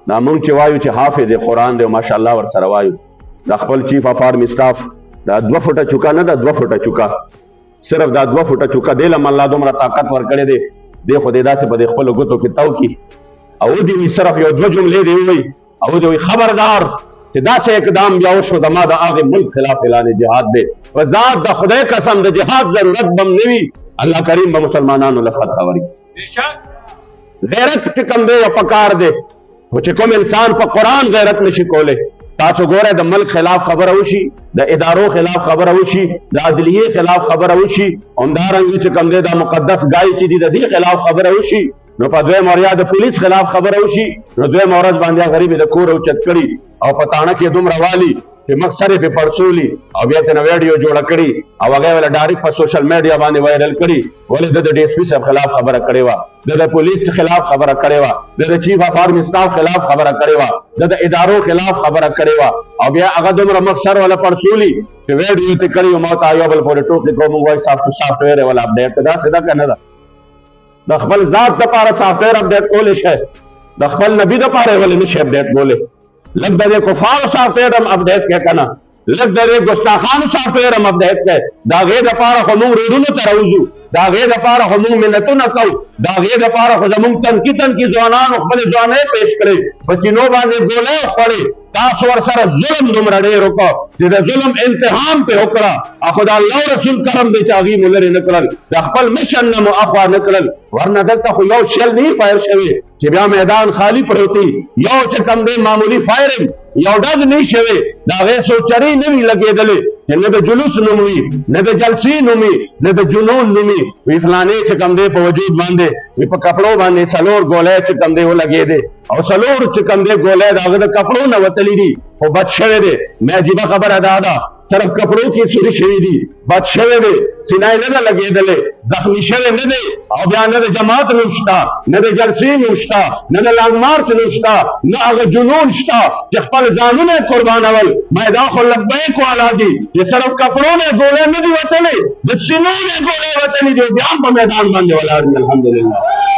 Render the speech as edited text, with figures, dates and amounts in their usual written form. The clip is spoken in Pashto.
دا مونږ چې وایو چې حافظ قرآن دی او ماشاءالله ورسره وایو د خپل چیف اف آرمی سټاف دا 2 فوټه چوکا نه ده 2 فوټه چوکا صرف دا 2 فوټه چوکا دی له الله دومره طاقت ورکړی دی دی خو دې داسې په خپلو ګوتو کې تاو کي او دې وي صرف یو 2 جملې دی ووایي او دې وایي خبردار چې داسې اقدام بیا وشو د ما د هغې ملک خلاف اعلان جهاد دی په ذات د خدای قسم د جهاد ضرورت به هم نه وي الله کریم به مسلمانانو له فتح ورکړي غیرت چې کوم دی یو پکار دی خو چې کوم انسان په قرآن غیرت نشي کولی تاسو ګوره د ملک خلاف خبره وشي د ادارو خلاف خبره وشي د عدلیې خلاف خبره وشي همدارنګه چې کوم دی دا مقدس ګای چې دي د دې خلاف خبره وشي نو په دویم اوریا د پولیس خلاف خبره وشي نو دویم ورځ باندې غریب د کور اوچت کړي او په تاڼه کې دومره والي چې مخ سره په پړسولي او بیا ته ویډیو جوړ کړي او هغه ول ډایرکټ په سوشل میډیا باندې وایرل کړي ولې د ډي اس پی صاحب خلاف خبره کړې و د پولیس خلاف خبره کړې و د چیف اف آرمی سټاف خلاف خبره کړې و د ادارو خلاف خبره کړې و او بیا هغه دومره مخ سره ول پړسولي چې ویډیو ته کړي او ماته یو بل پورې ټوکې کوم وای سافټ ویر ول اپډیټ دا څه ده کنه ده د خپل ذات لپاره سافټ ویر اپډیټ کول شي د خپل نبی لپاره ول نشي اپډیټ کوله لگ د کفار سافټ ویر هم اپډیټ کې کنه لگ د ګستاخانو سافټ ویر هم اپډیټ کې دا غي د لپاره خو موږ روډونو ته راوځو دا غي د لپاره خو موږ منتونه کوو دا غي د لپاره خو زموږ تنکی ځوانان خپل ځوانۍ پیش کړي په سینو باندې ګولۍ خوړې تاسو ورسره ظلم دومره ډېر وکړو چې د ظلم امتحان پې وکړه خو د الله رسول کرم دی چې هغې مو لرې نه کړل د خپل مشن نه مو اخوا نه کړل ورنه دلته خو یو شل نه فایر شوی چې بیا میدان خالی پروت دی یو چې کوم دی معمولي فایرنګ یو ډز نه شوی د هغې سوچرۍ نه وي لګېدلې چې نه د جلوس نوم وي نه د جلسې نوم وي نه د جنون نوم وي وي فلانې چې کوم دی په وجود باندې وي په کپړو باندې څلور ګولۍ چې کوم دی ولګېدې او څلور چې کوم دی ګولۍ د هغه د کپړو نه وتلي دي خو بد شوی دی مې عجیبه خبره دا ده صرف کپړو کې سوري شوي دي بد شوی دی سینه یې نه ده لګېدلې زخمي شوی نه دی او بیا نه د جماعت نوم شته نه د جلسې نوم شته نه د لانګ مارچ نوم شته نه هغه جنون شته چې خپل ځانونه یې قربانول ما دا خو لبیک والا دي چې صرف کپړو نه ګولۍ نه دي وتلې د سینو نه ګولۍ وتلې دي بیا هم په میدان باندې ولاړ دي الحمدلله